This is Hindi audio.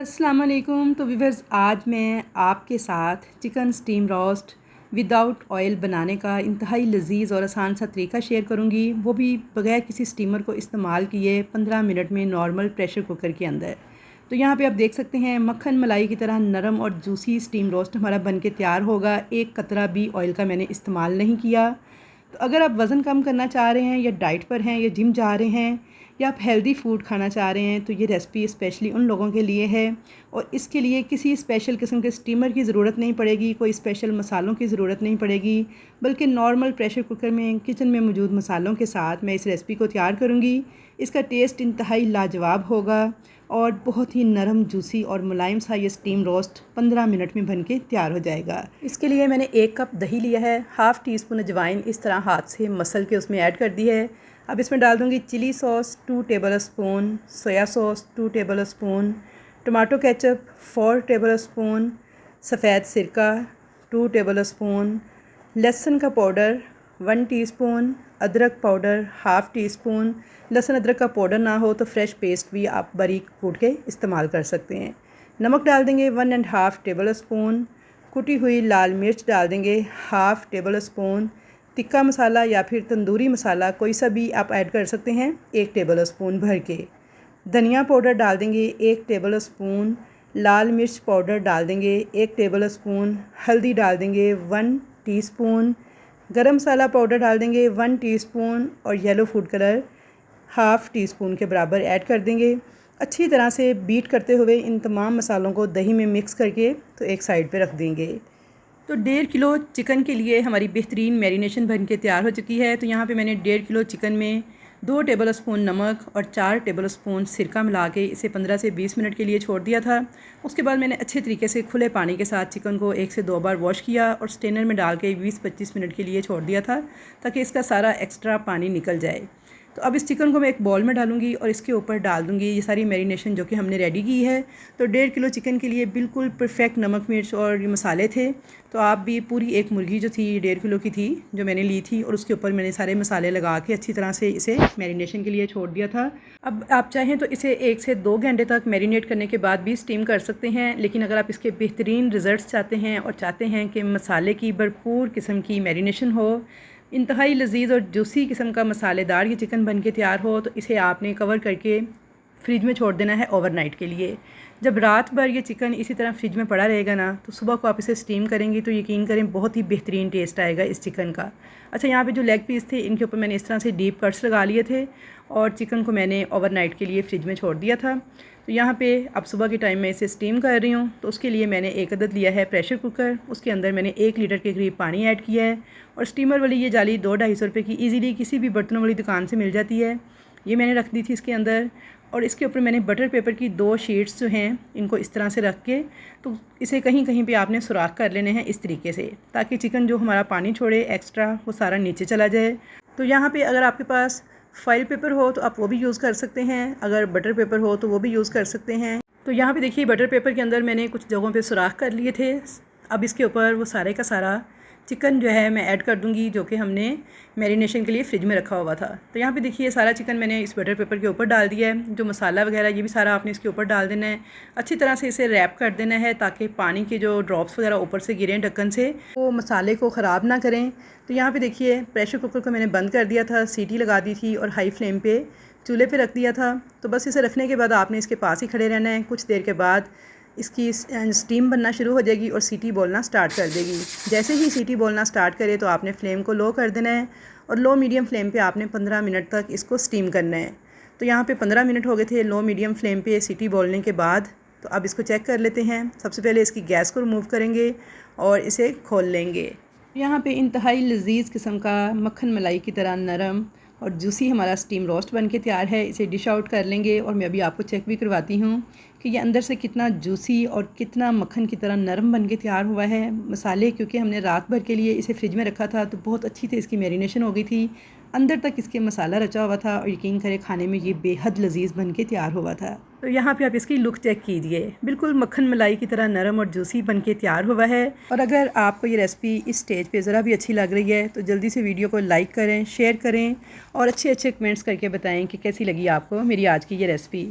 अस्सलाम वालेकुम। तो व्यूअर्स, आज मैं आपके साथ chicken steam roast without oil बनाने का इंतहाई लजीज़ और आसान सा तरीका शेयर करूंगी, वो भी बगैर किसी स्टीमर को इस्तेमाल किए 15 मिनट में नॉर्मल प्रेशर कुकर के अंदर। तो यहाँ पे आप देख सकते हैं मक्खन मलाई की तरह नरम और जूसी स्टीम रोस्ट हमारा बनके तैयार होगा। एक कतरा भी ऑयल का मैंने इस्तेमाल नहीं किया। तो अगर आप वज़न कम करना चाह रहे हैं या डाइट पर हैं या जिम जा रहे हैं या आप हेल्दी फूड खाना चाह रहे हैं तो ये रेसिपी स्पेशली उन लोगों के लिए है। और इसके लिए किसी स्पेशल किस्म के स्टीमर की ज़रूरत नहीं पड़ेगी, कोई स्पेशल मसालों की ज़रूरत नहीं पड़ेगी, बल्कि नॉर्मल प्रेशर कुकर में किचन में मौजूद मसालों के साथ मैं इस रेसिपी को तैयार करूँगी। इसका टेस्ट इंतहाई लाजवाब होगा और बहुत ही नरम जूसी और मुलायम सा ये स्टीम रोस्ट 15 मिनट में बनके तैयार हो जाएगा। इसके लिए मैंने 1 कप दही लिया है, हाफ़ टी स्पून अजवाइन इस तरह हाथ से मसल के उसमें ऐड कर दी है। अब इसमें डाल दूँगी chili sauce 2 tablespoon, soya sauce 2 tablespoon, tomato ketchup 4 tablespoon, सफ़ेद सिरका 2 टेबल स्पून, लहसुन का पाउडर 1 टीस्पून, अदरक पाउडर हाफ़ टी स्पून। लहसुन अदरक का पाउडर ना हो तो फ्रेश पेस्ट भी आप बारीक कूट के इस्तेमाल कर सकते हैं। नमक डाल देंगे 1.5 टेबल स्पून, कुटी हुई लाल मिर्च डाल देंगे half table spoon, tikka masala या फिर तंदूरी मसाला कोई सा भी आप ऐड कर सकते हैं 1 टेबल स्पून भर के। धनिया पाउडर डाल देंगे 1 टेबल स्पून, लाल मिर्च पाउडर डाल देंगे 1 टेबल स्पून, हल्दी डाल देंगे 1 टीस्पून, गरम मसाला पाउडर डाल देंगे 1 टीस्पून और yellow food colour half tea spoon के बराबर ऐड कर देंगे। अच्छी तरह से बीट करते हुए इन तमाम मसालों को दही में मिक्स करके तो एक साइड पे रख देंगे। तो 1.5 किलो चिकन के लिए हमारी बेहतरीन मैरिनेशन बन के तैयार हो चुकी है। तो यहाँ पे मैंने 1.5 किलो चिकन में 2 टेबल स्पून नमक और 4 टेबल स्पून सिरका मिला के इसे 15 से 20 मिनट के लिए छोड़ दिया था। उसके बाद मैंने अच्छे तरीके से खुले पानी के साथ चिकन को 1 से 2 बार वॉश किया और स्ट्रेनर में डाल के 20-25 मिनट के लिए छोड़ दिया था ताकि इसका सारा एक्स्ट्रा पानी निकल जाए। तो अब इस चिकन को मैं एक बॉल में डालूंगी और इसके ऊपर डाल दूंगी ये सारी मैरिनेशन जो कि हमने रेडी की है। तो 1.5 किलो चिकन के लिए बिल्कुल परफेक्ट नमक मिर्च और ये मसाले थे। तो आप भी पूरी एक मुर्गी जो थी 1.5 किलो की थी जो मैंने ली थी और उसके ऊपर मैंने सारे मसाले लगा के अच्छी तरह से इसे मैरिनेशन के लिए छोड़ दिया था। अब आप चाहें तो इसे 1 से 2 घंटे तक मैरिनेट करने के बाद भी स्टीम कर सकते हैं, लेकिन अगर आप इसके बेहतरीन रिज़ल्ट चाहते हैं और चाहते हैं कि मसाले की भरपूर किस्म की मैरिनेशन हो, इंतहाई लजीज़ और जूसी किस्म का मसालेदार ये चिकन बन के तैयार हो, तो इसे आपने कवर करके फ्रिज में छोड़ देना है ओवरनाइट के लिए। जब रात भर ये चिकन इसी तरह फ्रिज में पड़ा रहेगा ना, तो सुबह को आप इसे स्टीम करेंगी तो यकीन करें बहुत ही बेहतरीन टेस्ट आएगा इस चिकन का। अच्छा, यहाँ पे जो लेग पीस थे इनके ऊपर मैंने इस तरह से डीप कट्स लगा लिए थे और चिकन को मैंने ओवरनाइट के लिए फ्रिज में छोड़ दिया था। तो यहाँ पे अब सुबह के टाइम में इसे स्टीम कर रही हूँ। तो उसके लिए मैंने एक अदद लिया है प्रेशर कुकर, उसके अंदर मैंने 1 लीटर के करीब पानी ऐड किया है और स्टीमर वाली ये जाली 200-250 रुपये की ईज़िली किसी भी बर्तनों वाली दुकान से मिल जाती है, ये मैंने रख दी थी इसके अंदर। और इसके ऊपर मैंने बटर पेपर की 2 शीट्स जो हैं इनको इस तरह से रख के तो इसे कहीं कहीं पे आपने सुराख कर लेने हैं इस तरीके से, ताकि चिकन जो हमारा पानी छोड़े एक्स्ट्रा वो सारा नीचे चला जाए। तो यहाँ पे अगर आपके पास फॉइल पेपर हो तो आप वो भी यूज़ कर सकते हैं, अगर बटर पेपर हो तो वो भी यूज़ कर सकते हैं। तो यहाँ पे देखिए बटर पेपर के अंदर मैंने कुछ जगहों पे सुराख कर लिए थे। अब इसके ऊपर वो सारे का सारा चिकन जो है मैं ऐड कर दूंगी जो कि हमने मैरिनेशन के लिए फ्रिज में रखा हुआ था। तो यहाँ पे देखिए सारा चिकन मैंने इस बटर पेपर के ऊपर डाल दिया है। जो मसाला वगैरह ये भी सारा आपने इसके ऊपर डाल देना है, अच्छी तरह से इसे रैप कर देना है ताकि पानी के जो ड्रॉप्स वगैरह ऊपर से गिरें ढक्कन से, वो मसाले को ख़राब ना करें। तो यहाँ पर देखिए प्रेशर कुकर को मैंने बंद कर दिया था, सीटी लगा दी थी और हाई फ्लेम पर चूल्हे पर रख दिया था। तो बस इसे रखने के बाद आपने इसके पास ही खड़े रहना है। कुछ देर के बाद इसकी स्टीम बनना शुरू हो जाएगी और सीटी बोलना स्टार्ट कर देगी। जैसे ही सीटी बोलना स्टार्ट करे तो आपने फ्लेम को लो कर देना है और लो मीडियम फ्लेम पे आपने 15 मिनट तक इसको स्टीम करना है। तो यहाँ पे 15 मिनट हो गए थे लो मीडियम फ्लेम पे सीटी बोलने के बाद। तो अब इसको चेक कर लेते हैं। सबसे पहले इसकी गैस को रिमूव करेंगे और इसे खोल लेंगे। यहाँ पे इंतहाई लजीज़ किस्म का मक्खन मलाई की तरह नरम और जूसी हमारा स्टीम रोस्ट बन के तैयार है। इसे डिश आउट कर लेंगे और मैं अभी आपको चेक भी करवाती हूँ कि ये अंदर से कितना जूसी और कितना मक्खन की तरह नरम बन के तैयार हुआ है। मसाले क्योंकि हमने रात भर के लिए इसे फ्रिज में रखा था तो बहुत अच्छी से इसकी मैरिनेशन हो गई थी, अंदर तक इसके मसाला रचा हुआ था और यकीन करें खाने में ये बेहद लजीज़ बन के तैयार हुआ था। तो यहाँ पे आप इसकी लुक चेक कीजिए, बिल्कुल मक्खन मलाई की तरह नरम और जूसी बन के तैयार हुआ है। और अगर आपको ये रेसिपी इस स्टेज पे ज़रा भी अच्छी लग रही है तो जल्दी से वीडियो को लाइक करें, शेयर करें और अच्छे अच्छे कमेंट्स करके बताएं कि कैसी लगी आपको मेरी आज की ये रेसिपी।